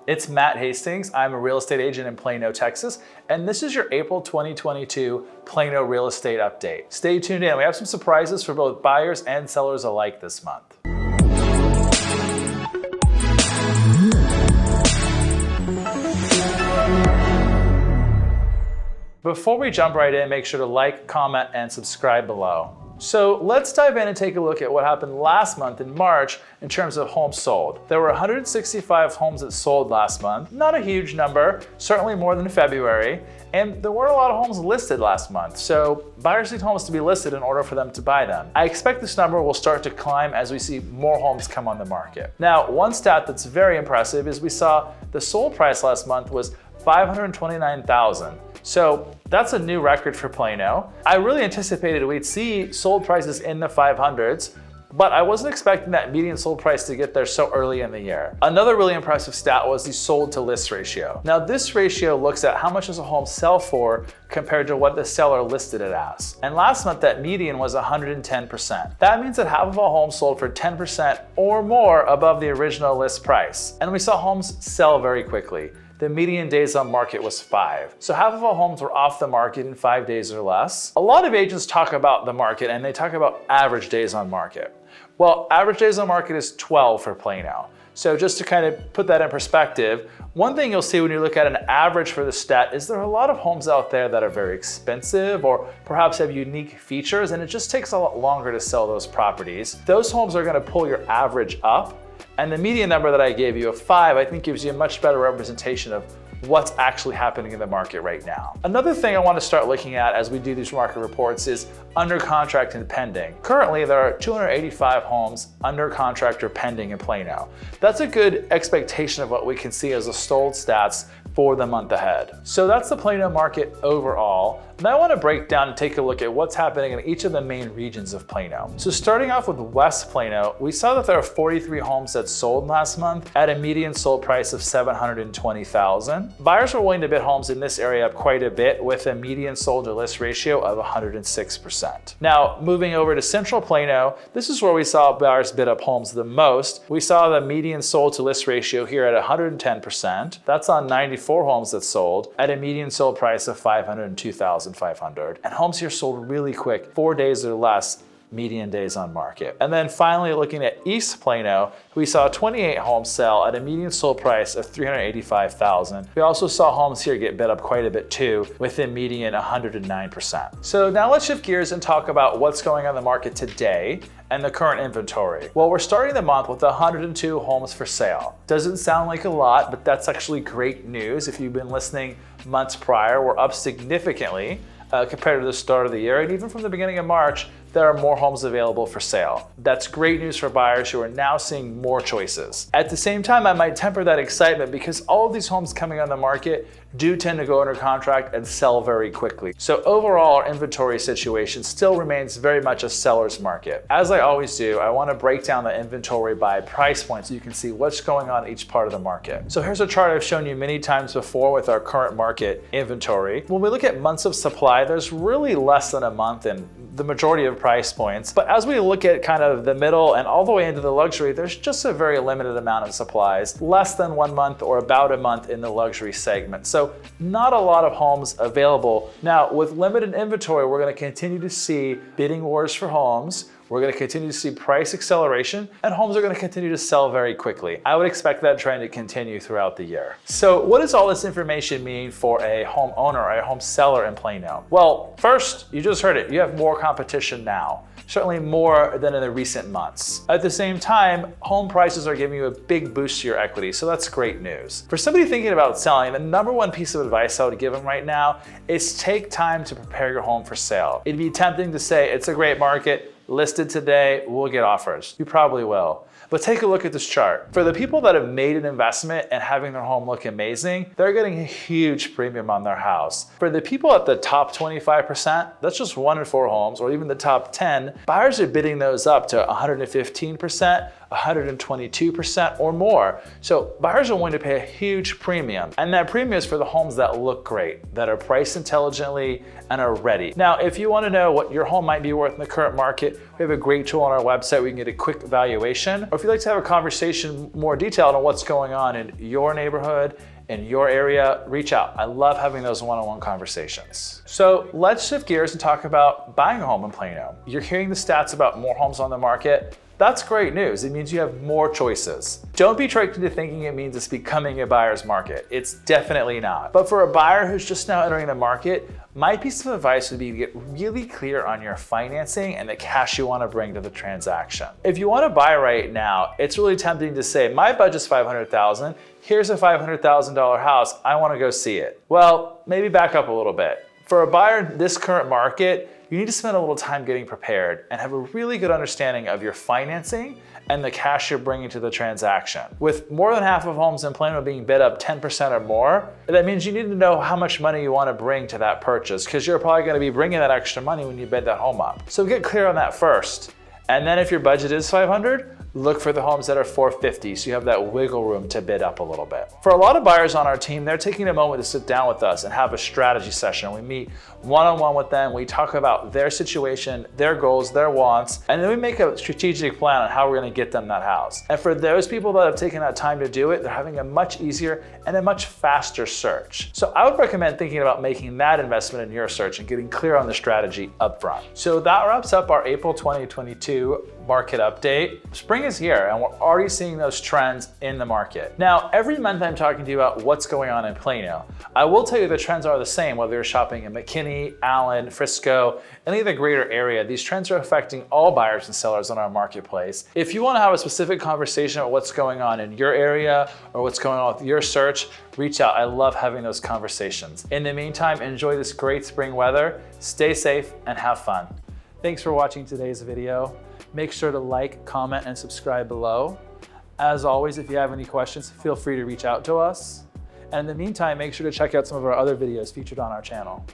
It's Matt Haistings. I'm a real estate agent in Plano, Texas, and this is your April 2022 Plano real estate update. Stay tuned in. We have some surprises for both buyers and sellers alike this month. Before we jump right in, make sure to like, comment, and subscribe below. So let's dive in and take a look at what happened last month in March in terms of homes sold. There were 165 homes that sold last month. Not a huge number, certainly more than February. And there weren't a lot of homes listed last month. So buyers need homes to be listed in order for them to buy them. I expect this number will start to climb as we see more homes come on the market. Now, one stat that's very impressive is we saw the sold price last month was $529,000. So that's a new record for Plano. I really anticipated we'd see sold prices in the 500s, but I wasn't expecting that median sold price to get there so early in the year. Another really impressive stat was the sold to list ratio. Now this ratio looks at how much does a home sell for compared to what the seller listed it as. And last month that median was 110%. That means that half of all homes sold for 10% or more above the original list price. And we saw homes sell very quickly. The median days on market was 5. So half of all homes were off the market in 5 days or less. A lot of agents talk about the market and they talk about average days on market. Well, average days on market is 12 for Plano. So just to kind of put that in perspective, one thing you'll see when you look at an average for the stat is there are a lot of homes out there that are very expensive or perhaps have unique features, and it just takes a lot longer to sell those properties. Those homes are going to pull your average up. And the median number that I gave you of 5, I think gives you a much better representation of what's actually happening in the market right now. Another thing I want to start looking at as we do these market reports is under contract and pending. Currently, there are 285 homes under contract or pending in Plano. That's a good expectation of what we can see as the sold stats for the month ahead. So that's the Plano market overall. Now I want to break down and take a look at what's happening in each of the main regions of Plano. So starting off with West Plano, we saw that there are 43 homes that sold last month at a median sold price of $720,000. Buyers were willing to bid homes in this area up quite a bit with a median sold to list ratio of 106%. Now moving over to Central Plano, this is where we saw buyers bid up homes the most. We saw the median sold to list ratio here at 110%. That's on 94 homes that sold at a median sold price of $502,500. And homes here sold really quick, 4 days or less median days on market. And then finally looking at East Plano, we saw 28 homes sell at a median sold price of $385,000. We also saw homes here get bid up quite a bit too, with a median 109%. So now let's shift gears and talk about what's going on the market today and the current inventory. Well, we're starting the month with 102 homes for sale. Doesn't sound like a lot, but that's actually great news. If you've been listening months prior, we're up significantly compared to the start of the year. And even from the beginning of March, there are more homes available for sale. That's great news for buyers who are now seeing more choices. At the same time, I might temper that excitement because all of these homes coming on the market do tend to go under contract and sell very quickly. So overall, our inventory situation still remains very much a seller's market. As I always do, I want to break down the inventory by price point so you can see what's going on in each part of the market. So here's a chart I've shown you many times before with our current market inventory. When we look at months of supply, there's really less than a month in the majority of price points. But as we look at kind of the middle and all the way into the luxury, there's just a very limited amount of supplies, less than 1 month or about a month in the luxury segment. So not a lot of homes available. Now, with limited inventory, we're going to continue to see bidding wars for homes. We're going to continue to see price acceleration, and homes are going to continue to sell very quickly. I would expect that trend to continue throughout the year. So what does all this information mean for a homeowner or a home seller in Plano? Well, first, you just heard it. You have more competition now. Certainly more than in the recent months. At the same time, home prices are giving you a big boost to your equity, so that's great news. For somebody thinking about selling, the number one piece of advice I would give them right now is take time to prepare your home for sale. It'd be tempting to say it's a great market, listed today, we'll get offers. You probably will. But take a look at this chart. For the people that have made an investment and having their home look amazing, they're getting a huge premium on their house. For the people at the top 25%, that's just 1 in 4 homes, or even the top 10, buyers are bidding those up to 115%, 122% or more. So buyers are willing to pay a huge premium. And that premium is for the homes that look great, that are priced intelligently and are ready. Now, if you want to know what your home might be worth in the current market, We have a great tool on our website where you can get a quick evaluation. Or if you'd like to have a conversation more detailed on what's going on in your neighborhood, in your area, reach out. I love having those one-on-one conversations. So let's shift gears and talk about buying a home in Plano. You're hearing the stats about more homes on the market. That's great news. It means you have more choices. Don't be tricked into thinking it means it's becoming a buyer's market. It's definitely not. But for a buyer who's just now entering the market, my piece of advice would be to get really clear on your financing and the cash you want to bring to the transaction. If you want to buy right now, it's really tempting to say, my budget's $500,000. Here's a $500,000 house. I want to go see it. Well, maybe back up a little bit. For a buyer in this current market, you need to spend a little time getting prepared and have a really good understanding of your financing and the cash you're bringing to the transaction. With more than half of homes in Plano being bid up 10% or more, that means you need to know how much money you want to bring to that purchase, because you're probably going to be bringing that extra money when you bid that home up. So get clear on that first. And then if your budget is $500, look for the homes that are $450, so you have that wiggle room to bid up a little bit. For a lot of buyers on our team, they're taking a moment to sit down with us and have a strategy session. We meet one-on-one with them. We talk about their situation, their goals, their wants, and then we make a strategic plan on how we're going to get them that house. And for those people that have taken that time to do it, they're having a much easier and a much faster search. So I would recommend thinking about making that investment in your search and getting clear on the strategy upfront. So that wraps up our April 2022 market update. Spring is here and we're already seeing those trends in the market. Now, every month I'm talking to you about what's going on in Plano. I will tell you the trends are the same, whether you're shopping in McKinney, Allen, Frisco, any of the greater area. These trends are affecting all buyers and sellers on our marketplace. If you want to have a specific conversation about what's going on in your area or what's going on with your search, reach out. I love having those conversations. In the meantime, enjoy this great spring weather, stay safe, and have fun. Thanks for watching today's video. Make sure to like, comment, and subscribe below. As always, if you have any questions, feel free to reach out to us. And in the meantime, make sure to check out some of our other videos featured on our channel.